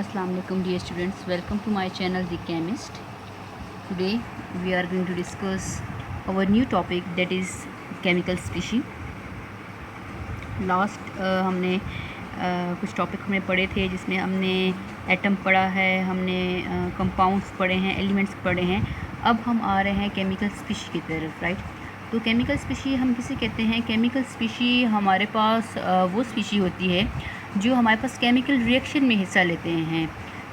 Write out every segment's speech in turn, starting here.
Assalamu alaikum dear students, welcome to my channel The Chemist. Today we are going to discuss our new topic, that is chemical species. Last हमने कुछ topic हमने पढ़े थे जिसमें हमने atom पढ़ा है, हमने कंपाउंड्स पढ़े हैं, एलिमेंट्स पढ़े हैं. अब हम आ रहे हैं केमिकल स्पीशी की तरफ, राइट. तो केमिकल स्पीशी हम किसे कहते हैं? केमिकल स्पीशी हमारे पास वो स्पीशी होती है जो हमारे पास केमिकल रिएक्शन में हिस्सा लेते हैं.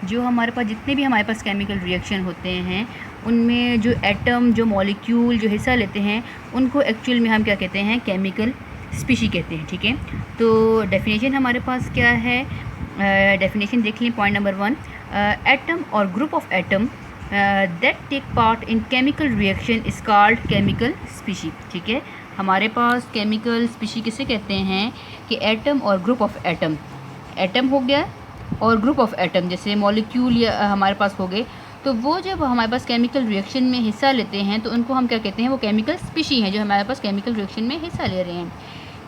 जो हमारे पास जितने भी हमारे पास केमिकल रिएक्शन होते हैं उनमें जो एटम, जो मॉलिक्यूल जो हिस्सा लेते हैं उनको एक्चुअल में हम क्या कहते हैं? केमिकल स्पीशी कहते हैं. ठीक है, तो डेफिनेशन हमारे पास क्या है? डेफिनेशन देख लें. पॉइंट नंबर 1, एटम और group of atom that take part in chemical reaction is called chemical species. ठीक है, हमारे पास केमिकल स्पीशी किसे कहते हैं? कि एटम और ग्रुप ऑफ एटम. एटम हो गया और ग्रुप ऑफ एटम, जैसे मॉलिक्यूल या हमारे पास हो गए, तो वो जब हमारे पास केमिकल रिएक्शन में हिस्सा लेते हैं तो उनको हम क्या कहते हैं? वो केमिकल स्पीशी हैं जो हमारे पास केमिकल रिएक्शन में हिस्सा ले रहे हैं.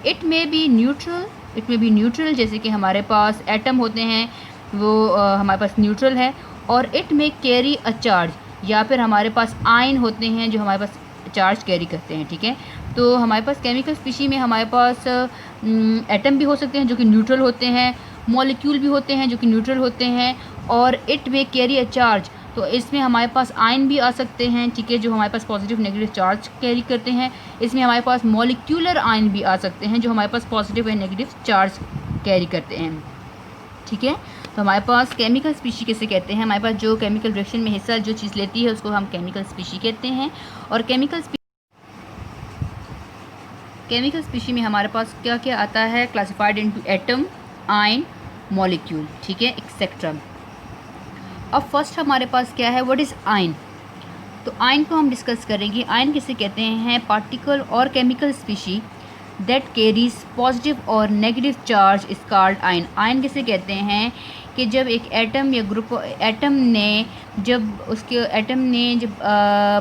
इट मे बी न्यूट्रल, जैसे कि हमारे पास एटम होते हैं वो हमारे पास न्यूट्रल है. और it may carry a charge, या फिर हमारे पास आयन होते हैं जो हमारे पास चार्ज कैरी करते हैं. ठीक है, तो हमारे पास केमिकल स्पीशी में हमारे पास एटम भी हो सकते हैं जो कि न्यूट्रल होते हैं, मॉलिक्यूल भी होते हैं जो कि न्यूट्रल होते हैं, और it may carry a charge, तो इसमें हमारे पास आयन भी आ सकते हैं. ठीक है, जो हमारे पास पॉजिटिव नेगेटिव चार्ज कैरी करते हैं. इसमें हमारे पास मॉलिक्यूलर आयन भी आ सकते हैं जो हमारे पास positive and negative charge carry करते हैं. ठीक है, तो हमारे पास केमिकल स्पीशी किसे कहते हैं? हमारे पास जो केमिकल रिएक्शन में हिस्सा जो चीज़ लेती है उसको हम केमिकल स्पीशी कहते हैं. और केमिकल स्पीशी में हमारे पास क्या क्या आता है? Classified into atom, ion, molecule. ठीक है, एक्सेट्रा. अब फर्स्ट हमारे पास क्या है? What is ion? तो आयन को हम डिस्कस करेंगे. आयन किसे कहते हैं? पार्टिकल और chemical species that carries positive और negative charge is called ion. Ion किसे कहते हैं? कि जब एक एटम या ग्रुप एटम ने जब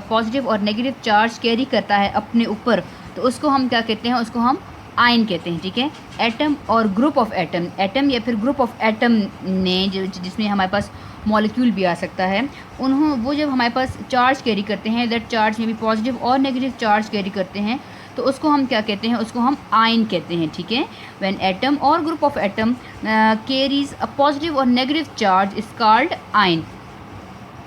पॉजिटिव और नेगेटिव चार्ज कैरी करता है अपने ऊपर, तो उसको हम क्या कहते हैं? उसको हम आयन कहते हैं. ठीक है, एटम और ग्रुप ऑफ एटम या फिर ग्रुप ऑफ एटम ने जिसमें हमारे पास मॉलिक्यूल भी आ सकता है, वो जब हमारे पास चार्ज कैरी करते हैं, दैट चार्ज में भी पॉजिटिव और नेगेटिव चार्ज कैरी करते हैं, तो उसको हम क्या कहते हैं? उसको हम आयन कहते हैं. ठीक है, व्हेन एटम और group of atom carries a positive और negative charge is called ion.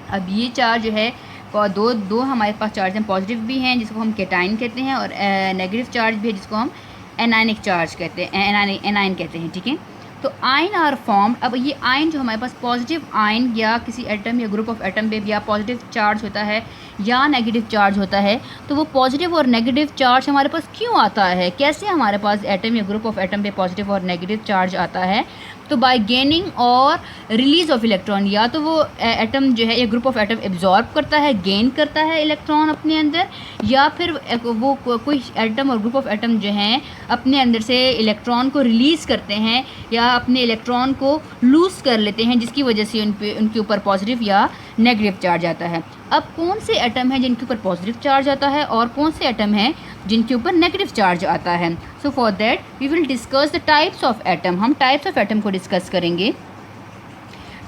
अब ये चार्ज जो है दो हमारे पास चार्ज हैं, पॉजिटिव भी हैं जिसको हम कैटाइन कहते हैं, और नेगेटिव चार्ज भी है जिसको हम एनायनिक चार्ज कहते हैं, एनायन कहते हैं. ठीक है, तो आयन आर फॉर्म्ड. अब ये आयन जो हमारे पास पॉजिटिव आयन या किसी एटम या ग्रुप ऑफ एटम पे या पॉजिटिव चार्ज होता है या नेगेटिव चार्ज होता है, तो वो पॉजिटिव और नेगेटिव चार्ज हमारे पास क्यों आता है? कैसे हमारे पास एटम या ग्रुप ऑफ एटम पे पॉजिटिव और नेगेटिव चार्ज आता है? तो बाय गेनिंग और रिलीज ऑफ इलेक्ट्रॉन. या तो वो एटम जो है या ग्रुप ऑफ एटम एब्जॉर्ब करता है, गेन करता है इलेक्ट्रॉन अपने अंदर, या फिर वो कोई एटम और ग्रुप ऑफ एटम जो हैं अपने अंदर से इलेक्ट्रॉन को रिलीज़ करते हैं या अपने इलेक्ट्रॉन को लूज़ कर लेते हैं, जिसकी वजह से उनके ऊपर पॉजिटिव या नेगेटिव चार्ज आता है. अब कौन से एटम हैं जिनके ऊपर पॉजिटिव चार्ज आता है और कौन से एटम हैं जिनके ऊपर नेगेटिव चार्ज आता है? So for that we will discuss the types of atom. हम टाइप्स ऑफ एटम को डिस्कस करेंगे.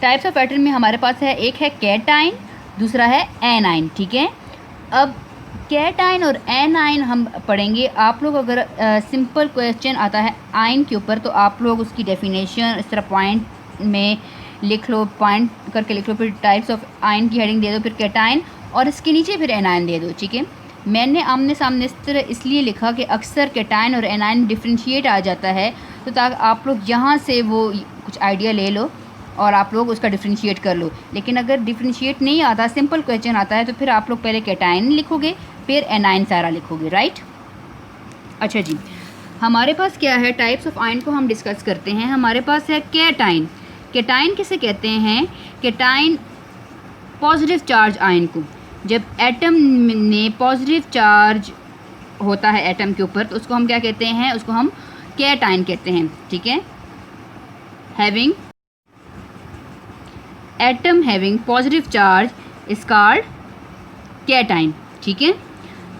टाइप्स ऑफ एटम में हमारे पास है, एक है कैटाइन, दूसरा है एनाइन. ठीक है, अब कैटाइन और एनाइन हम पढ़ेंगे. आप लोग अगर सिंपल क्वेश्चन आता है आयन के ऊपर तो आप लोग उसकी डेफिनेशन इस तरह पॉइंट में लिख लो, पॉइंट करके लिख लो, फिर टाइप्स ऑफ आयन की हेडिंग दे दो, फिर कैटाइन, और इसके नीचे फिर एनाइन दे दो. ठीक है, मैंने आमने सामने इस तरह इसलिए लिखा कि अक्सर कैटाइन और एनाइन डिफ्रेंशिएट आ जाता है, तो ताकि आप लोग यहाँ से वो कुछ आइडिया ले लो और आप लोग उसका डिफ्रेंशिएट कर लो. लेकिन अगर डिफ्रेंशिएट नहीं आता, सिंपल क्वेश्चन आता है, तो फिर आप लोग पहले कैटाइन लिखोगे फिर एनाइन सारा लिखोगे, राइट. अच्छा जी, हमारे पास क्या है? टाइप्स ऑफ आयन को हम डिस्कस करते हैं. हमारे पास है कैटाइन. कैटाइन किसे कहते हैं? कैटाइन पॉजिटिव चार्ज आयन को. जब एटम ने पॉजिटिव चार्ज होता है एटम के ऊपर, तो उसको हम क्या कहते हैं? उसको हम कैटाइन कहते हैं. ठीक है, having atom having positive charge is called cation. ठीक है,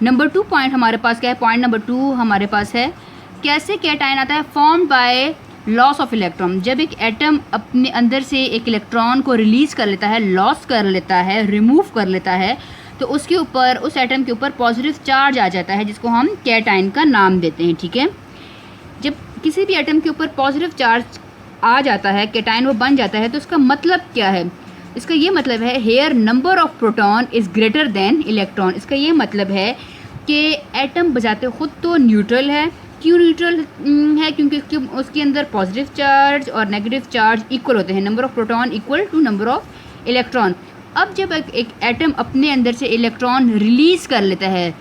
नंबर 2 पॉइंट हमारे पास क्या है? पॉइंट नंबर 2 हमारे पास है कैसे कैटाइन आता है? Formed by loss of electron, जब एक एटम अपने अंदर से एक इलेक्ट्रॉन को रिलीज़ कर लेता है, लॉस कर लेता है, रिमूव कर लेता है, तो उसके ऊपर, उस एटम के ऊपर पॉजिटिव चार्ज आ जाता है, जिसको हम कैटाइन का नाम देते हैं, ठीक है। जब किसी भी एटम के ऊपर पॉजिटिव चार्ज आ जाता है, कैटाइन वो बन जाता है, तो उसका मतलब क्या है? इसका ये मतलब है here number of proton is greater than electron. इसका ये मतलब है कि एटम बजाते खुद तो न्यूट्रल है। क्यों न्यूट्रल है? क्योंकि उसके अंदर पॉजिटिव चार्ज और नेगेटिव चार्ज इक्वल होते हैं, number of proton equal to number of electron. अब जब एक एटम अपने अंदर से इलेक्ट्रॉन रिलीज़ कर लेता है,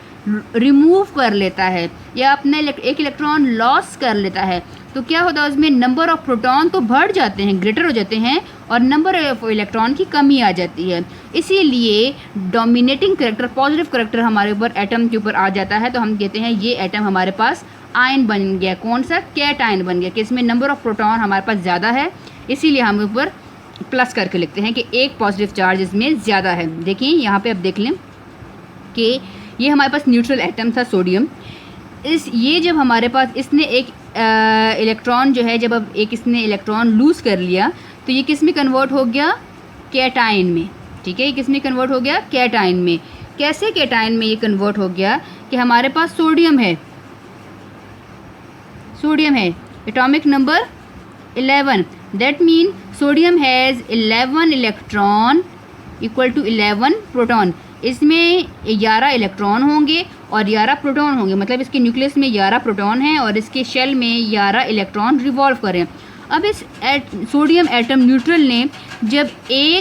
रिमूव कर लेता है, या अपना एक इलेक्ट्रॉन लॉस कर लेता है, तो क्या होता है उसमें नंबर ऑफ प्रोटॉन तो बढ़ जाते हैं, ग्रेटर हो जाते हैं, और नंबर ऑफ इलेक्ट्रॉन की कमी आ जाती है। इसीलिए डोमिनेटिंग करेक्टर, पॉजिटिव करेक्टर हमारे ऊपर एटम के ऊपर आ जाता है, तो हम कहते हैं ये एटम हमारे पास आयन बन गया। कौन सा? कैटायन बन गया, कि इसमें नंबर ऑफ प्रोटॉन हमारे पास ज़्यादा है, इसीलिए हम ऊपर प्लस करके लिखते हैं कि एक पॉजिटिव चार्ज इसमें ज़्यादा है। देखिए यहाँ पे अब देख लें कि ये हमारे पास न्यूट्रल एटम था सोडियम। ये जब हमारे पास इसने एक इलेक्ट्रॉन जो है, जब अब एक इसने इलेक्ट्रॉन लूज़ कर लिया, तो ये किस में कन्वर्ट हो गया? कैटायन में, ठीक है। ये किस में कन्वर्ट हो गया? कैटायन में। कैसे कैटायन में ये कन्वर्ट हो गया? कि हमारे पास सोडियम है, atomic number 11, that mean sodium has 11 electron equal to 11 proton. इसमें 11 इलेक्ट्रॉन होंगे और 11 प्रोटॉन होंगे, मतलब इसके न्यूक्लियस में 11 प्रोटॉन हैं और इसके शेल में 11 इलेक्ट्रॉन रिवॉल्व कर रहे हैं। अब इस सोडियम एटम न्यूट्रल ने जब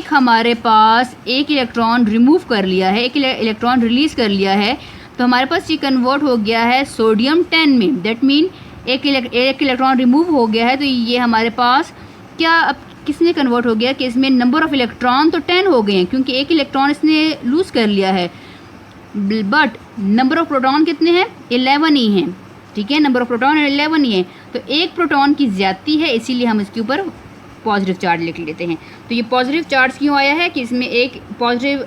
हमारे पास एक इलेक्ट्रॉन रिमूव कर लिया है, एक इलेक्ट्रॉन रिलीज़ कर लिया है, तो हमारे पास ये कन्वर्ट हो गया है सोडियम 10 में। दैट मीन एक इलेक्ट्रॉन रिमूव हो गया है, तो ये हमारे पास क्या अब किसने कन्वर्ट हो गया कि इसमें नंबर ऑफ़ इलेक्ट्रॉन तो 10 हो गए हैं, क्योंकि एक इलेक्ट्रॉन इसने लूज़ कर लिया है, बट नंबर ऑफ़ प्रोटॉन कितने हैं? 11 ही हैं, ठीक है। नंबर ऑफ़ प्रोटॉन 11 ही है, तो एक प्रोटॉन की ज़्यादती है, इसीलिए हम इसके ऊपर पॉजिटिव चार्ज लिख लेते हैं। तो ये पॉजिटिव चार्ज क्यों आया है? कि इसमें एक पॉजिटिव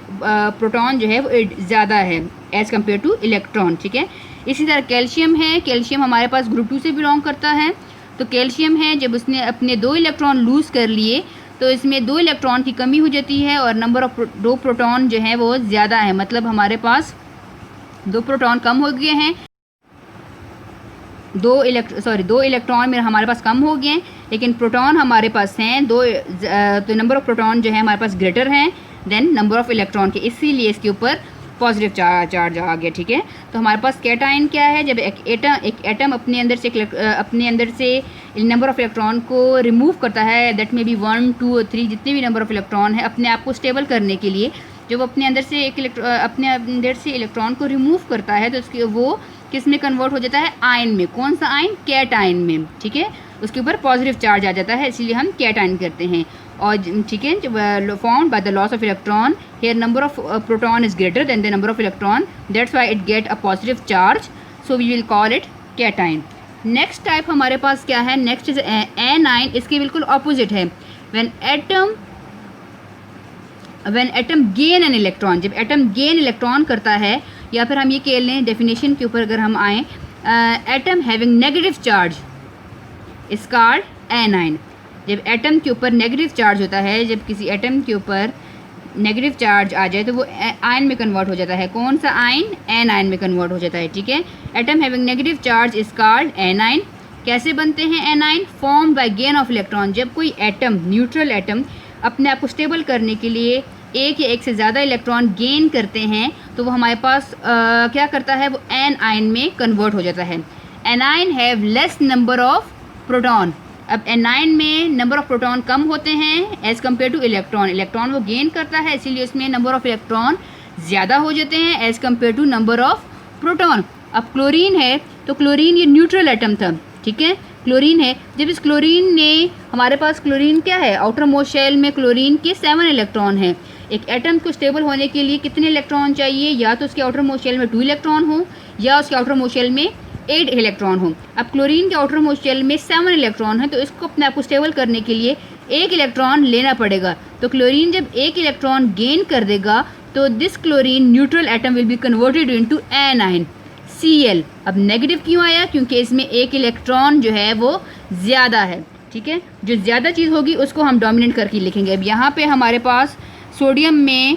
प्रोटॉन जो है वो ज़्यादा है एज़ कम्पेयर टू इलेक्ट्रॉन, ठीक है। इसी तरह कैल्शियम है, कैल्शियम हमारे पास ग्रुप 2 से बिलोंग करता है। तो कैल्शियम है, जब उसने अपने 2 इलेक्ट्रॉन लूज़ कर लिए, तो इसमें 2 इलेक्ट्रॉन की कमी हो जाती है और नंबर ऑफ 2 प्रोटॉन जो है वो ज़्यादा है, मतलब हमारे पास 2 प्रोटॉन कम हो गए हैं, 2 इलेक्ट्रॉन में हमारे पास कम हो गए हैं, लेकिन प्रोटॉन हमारे पास हैं 2, तो नंबर ऑफ़ प्रोटॉन जो है हमारे पास ग्रेटर हैं देन नंबर ऑफ़ इलेक्ट्रॉन के, इसीलिए इसके ऊपर पॉजिटिव चार्ज आ गया, ठीक है। तो हमारे पास कैटायन क्या है? जब एक एटम अपने अंदर से नंबर ऑफ़ इलेक्ट्रॉन को रिमूव करता है, दैट में भी 1, 2 और 3 जितने भी नंबर ऑफ़ इलेक्ट्रॉन है, अपने आप को स्टेबल करने के लिए जब अपने अंदर से इलेक्ट्रॉन को रिमूव करता है, तो उसके वो किस में कन्वर्ट हो जाता है? आयन में। कौन सा आयन? कैटायन में, ठीक है। उसके ऊपर पॉजिटिव चार्ज आ जाता है, इसलिए हम कैटायन करते हैं। और ठीक है, found by the loss of electron, here number of proton is greater than the number of electron, that's why it get a positive charge, so we will call it cation. Next type हमारे पास क्या है? Next is anion. इसके बिल्कुल opposite है। When atom gain an electron, जब atom gain electron करता है, या फिर हम ये कह लें डेफिनेशन के ऊपर अगर हम आएँ, atom having negative charge is called A9. जब एटम के ऊपर नेगेटिव चार्ज होता है, जब किसी एटम के ऊपर नेगेटिव चार्ज आ जाए, तो वो आयन में कन्वर्ट हो जाता है। कौन सा आयन? एनाइन में कन्वर्ट हो जाता है, ठीक है। Atom having negative charge is called A9. कैसे बनते हैं A9? Form by gain of electron. जब कोई एटम, न्यूट्रल एटम, अपने आप को स्टेबल करने के लिए एक या एक से ज़्यादा इलेक्ट्रॉन गेन करते हैं, तो वो हमारे पास क्या करता है? वो एन आयन में कन्वर्ट हो जाता है। A9 have less number of proton. अब एनाइन में नंबर ऑफ़ प्रोटॉन कम होते हैं as compare two electron. Electron वो गेन करता है, इसीलिए उसमें नंबर ऑफ़ इलेक्ट्रॉन ज़्यादा हो जाते हैं as compare to number of proton. अब क्लोरीन है, तो क्लोरीन ये न्यूट्रल एटम था, ठीक है। क्लोरीन है, जब इस क्लोरीन ने, हमारे पास क्लोरीन क्या है? आउटर मोस्ट शेल में क्लोरीन के 7 इलेक्ट्रॉन हैं। एक एटम को स्टेबल होने के लिए कितने इलेक्ट्रॉन चाहिए? या तो उसके आउटर मोस्ट शेल में 2 इलेक्ट्रॉन हो, या उसके आउटर मोस्ट शेल में 8 इलेक्ट्रॉन हो। अब क्लोरीन के आउटर मोस्ट शेल में 7 इलेक्ट्रॉन है, तो इसको अपने आप को स्टेबल करने के लिए 1 इलेक्ट्रॉन लेना पड़ेगा। तो क्लोरीन जब 1 इलेक्ट्रॉन गेन कर देगा, तो this chlorine neutral atom will be converted into A9, Cl। अब नेगेटिव क्यों आया? क्योंकि इसमें 1 इलेक्ट्रॉन जो है वो ज़्यादा है। ठीक है, जो ज़्यादा चीज़ होगी उसको हम डोमिनेंट करके लिखेंगे। अब यहाँ पे हमारे पास सोडियम में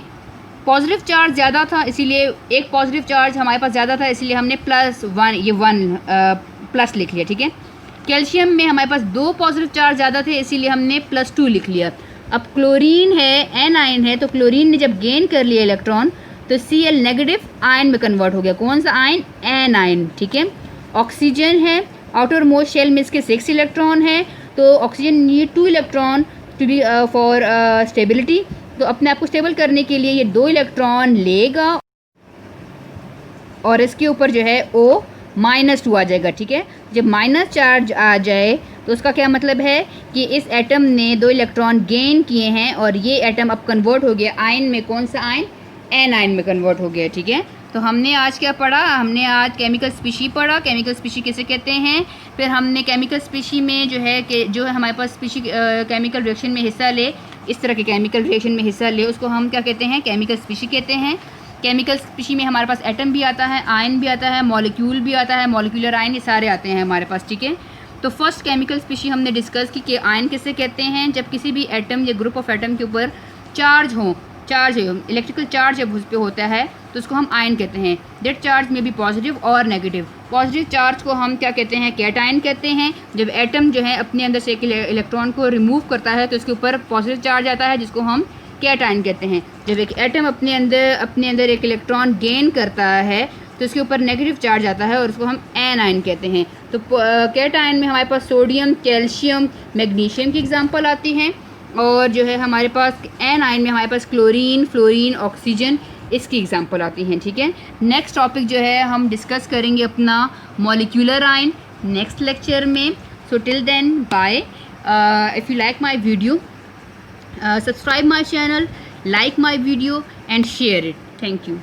पॉजिटिव चार्ज ज़्यादा था, इसीलिए एक पॉजिटिव चार्ज हमारे पास ज़्यादा था, इसलिए हमने +1 ये 1 प्लस लिख लिया, ठीक है। कैल्शियम में हमारे पास 2 पॉजिटिव चार्ज ज़्यादा थे, इसीलिए हमने +2 लिख लिया। अब क्लोरीन है, एनाइन है, तो क्लोरीन ने जब गेन कर लिया इलेक्ट्रॉन तो Cl नेगेटिव आयन में कन्वर्ट हो गया। कौन सा आयन? एनाइन, ठीक है। ऑक्सीजन है, आउटर मोस्ट शेल में इसके 6 इलेक्ट्रॉन है, तो oxygen need 2 electron to be for stability, तो अपने आप को स्टेबल करने के लिए ये 2 इलेक्ट्रॉन लेगा और इसके ऊपर जो है O-2 आ जाएगा, ठीक है। जब माइनस चार्ज आ जाए तो उसका क्या मतलब है कि इस एटम ने 2 इलेक्ट्रॉन गेन किए हैं और ये एटम अब कन्वर्ट हो गया आयन में। कौन सा आयन? एनाइन में कन्वर्ट हो गया, ठीक है। तो हमने आज क्या पढ़ा? हमने आज केमिकल स्पीशी पढ़ा। केमिकल स्पीशी किसे कहते हैं? फिर हमने केमिकल स्पीशी में जो है कि जो है हमारे पास स्पीशी केमिकल रिएक्शन में हिस्सा ले, इस तरह के केमिकल रिएक्शन में हिस्सा ले, उसको हम क्या कहते हैं? केमिकल स्पीशी कहते हैं। केमिकल स्पीशी में हमारे पास एटम भी आता है, आयन भी आता है, मॉलिक्यूल भी आता है, मॉलिक्यूलर आयन, ये सारे आते हैं हमारे पास, ठीक है। तो फर्स्ट केमिकल स्पीशी हमने डिस्कस की कि आयन किसे कहते हैं? जब किसी भी एटम या ग्रुप ऑफ एटम के ऊपर चार्ज हो, इलेक्ट्रिकल चार्ज जब उस पर होता है तो उसको हम आयन कहते हैं। दैट चार्ज में भी पॉजिटिव और नेगेटिव। पॉजिटिव चार्ज को हम क्या कहते हैं? कैटायन कहते हैं। जब एटम जो है अपने अंदर से एक इलेक्ट्रॉन को रिमूव करता है तो उसके ऊपर पॉजिटिव चार्ज आता है, जिसको हम कैटायन कहते हैं। जब एक एटम अपने अंदर एक इलेक्ट्रॉन गेन करता है तो उसके ऊपर नेगेटिव चार्ज आता है और उसको हम एनाइन कहते हैं। तो कैटायन में हमारे पास सोडियम, कैल्शियम, मैग्नीशियम की एग्जांपल आती हैं, और जो है हमारे पास एनाइन में हमारे पास क्लोरीन, फ्लोरीन, ऑक्सीजन, इसकी एग्जांपल आती हैं, ठीक है। नेक्स्ट टॉपिक जो है हम डिस्कस करेंगे अपना मॉलिक्यूलर आयन नेक्स्ट लेक्चर में। So till then bye. If you like my video, subscribe my channel, like my video and share it. Thank you.